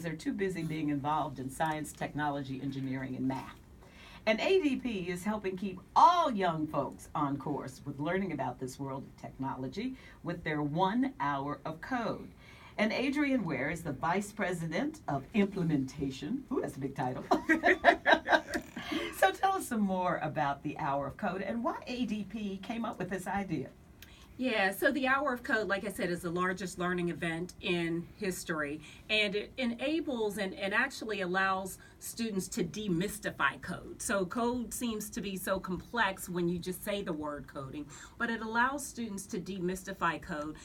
They're too busy being involved in science, technology, engineering, and math. And ADP is helping keep all young folks on course with learning about this world of technology with their 1 hour of code. And Adrienne Ware is the Vice President of Implementation. Ooh, that's a big title. So tell us some more about the Hour of Code and why ADP came up with this idea. Yeah, so the Hour of Code, like I said, is the largest learning event in history, and it enables and actually allows students to demystify code. So code seems to be so complex when you just say the word coding, but it allows students to demystify code.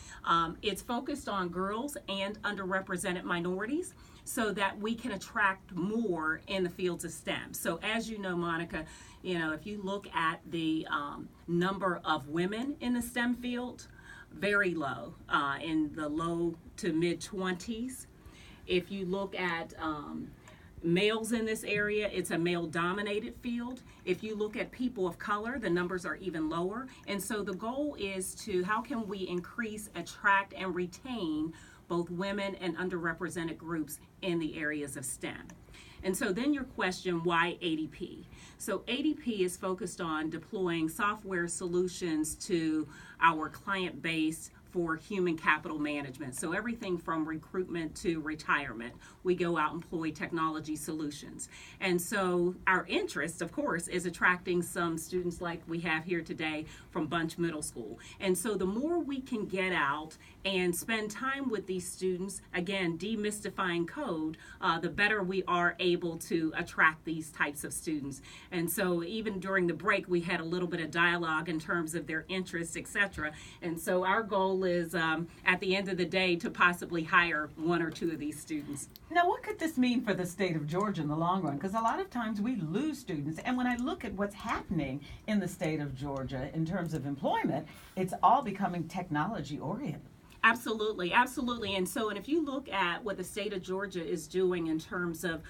It's focused on girls and underrepresented minorities so that we can attract more in the fields of STEM. So as you know, Monica, if you look at the number of women in the STEM field, very low, in the low to mid 20s. If you look at males in this area, it's a male-dominated field. If you look at people of color, the numbers are even lower. And so the goal is to, how can we increase, attract, and retain both women and underrepresented groups in the areas of STEM? And so then your question, why ADP? So ADP is focused on deploying software solutions to our client base for human capital management. So everything from recruitment to retirement, we go out and employ technology solutions. And so our interest, of course, is attracting some students like we have here today from Bunch Middle School. And so the more we can get out and spend time with these students, again, demystifying code, the better we are able to attract these types of students. And so even during the break, we had a little bit of dialogue in terms of their interests, etc. And so our goal is at the end of the day to possibly hire one or two of these students. Now, what could this mean for the state of Georgia in the long run? Because a lot of times we lose students, and when I look at what's happening in the state of Georgia in terms of employment, it's all becoming technology oriented. Absolutely, absolutely. And if you look at what the state of Georgia is doing in terms of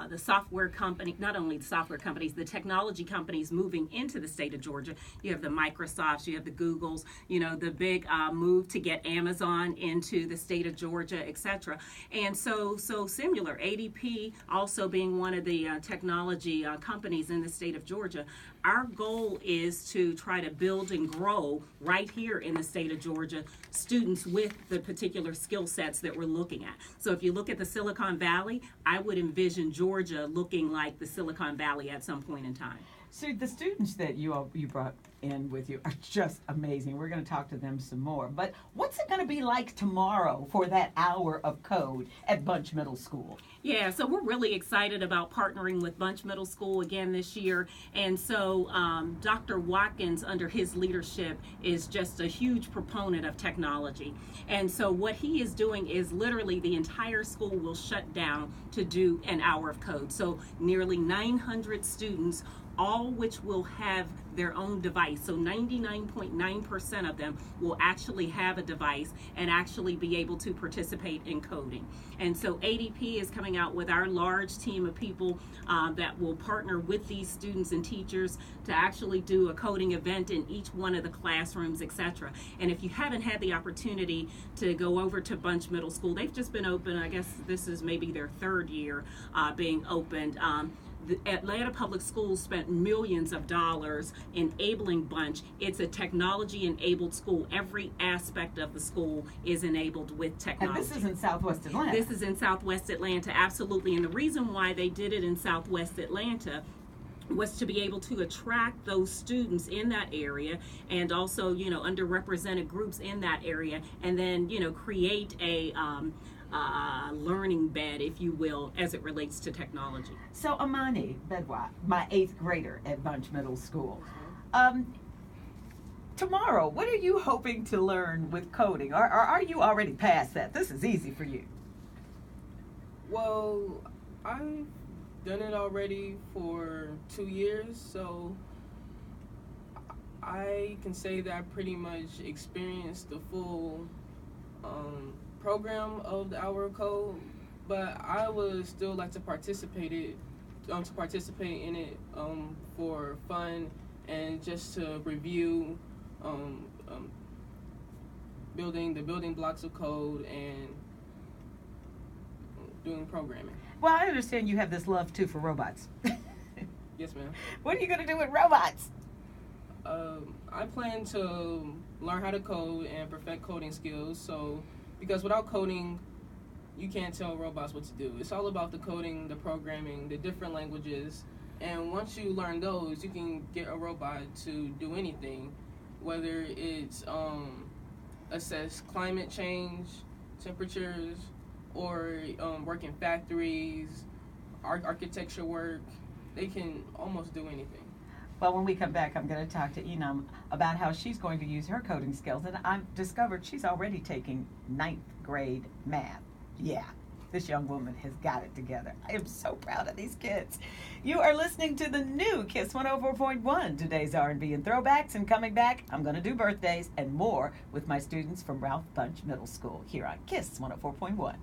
the software company, not only the software companies, the technology companies moving into the state of Georgia, you have the Microsofts, you have the Googles, the big move to get Amazon into the state of Georgia, etc. And so similar, ADP also being one of the technology companies in the state of Georgia, our goal is to try to build and grow right here in the state of Georgia students with the particular skill sets that we're looking at. So if you look at the Silicon Valley, I would envision Georgia looking like the Silicon Valley at some point in time. So the students that you brought in with you are just amazing. We're going to talk to them some more. But what's it going to be like tomorrow for that hour of code at Bunch Middle School? Yeah, so we're really excited about partnering with Bunch Middle School again this year. And so Dr. Watkins, under his leadership, is just a huge proponent of technology. And so what he is doing is literally the entire school will shut down to do an hour of code. So nearly 900 students, all which will have their own device. So 99.9% of them will actually have a device and actually be able to participate in coding. And so ADP is coming out with our large team of people that will partner with these students and teachers to actually do a coding event in each one of the classrooms, etc. And if you haven't had the opportunity to go over to Bunch Middle School, they've just been open, I guess this is maybe their third year being opened. The Atlanta Public Schools spent millions of dollars enabling Bunch. It's a technology-enabled school. Every aspect of the school is enabled with technology. And this is in Southwest Atlanta. This is in Southwest Atlanta, absolutely. And the reason why they did it in Southwest Atlanta was to be able to attract those students in that area and also, underrepresented groups in that area, and then, create a learning bed, if you will, as it relates to technology. So Amani Bedwa, my 8th grader at Bunch Middle School. Tomorrow, what are you hoping to learn with coding? Or are you already past that? This is easy for you. Well, I've done it already for 2 years, so I can say that I pretty much experienced the full program of the Hour of Code, but I would still like to participate in it for fun and just to review building the building blocks of code and doing programming. Well, I understand you have this love too for robots. Yes, ma'am. What are you going to do with robots? I plan to learn how to code and perfect coding skills. So, because without coding, you can't tell robots what to do. It's all about the coding, the programming, the different languages. And once you learn those, you can get a robot to do anything, whether it's assess climate change, temperatures, or work in factories, architecture work. They can almost do anything. Well, when we come back, I'm going to talk to Enam about how she's going to use her coding skills. And I've discovered she's already taking 9th grade math. Yeah, this young woman has got it together. I am so proud of these kids. You are listening to the new Kiss 104.1, today's R&B and throwbacks. And coming back, I'm going to do birthdays and more with my students from Ralph Bunche Middle School here on Kiss 104.1.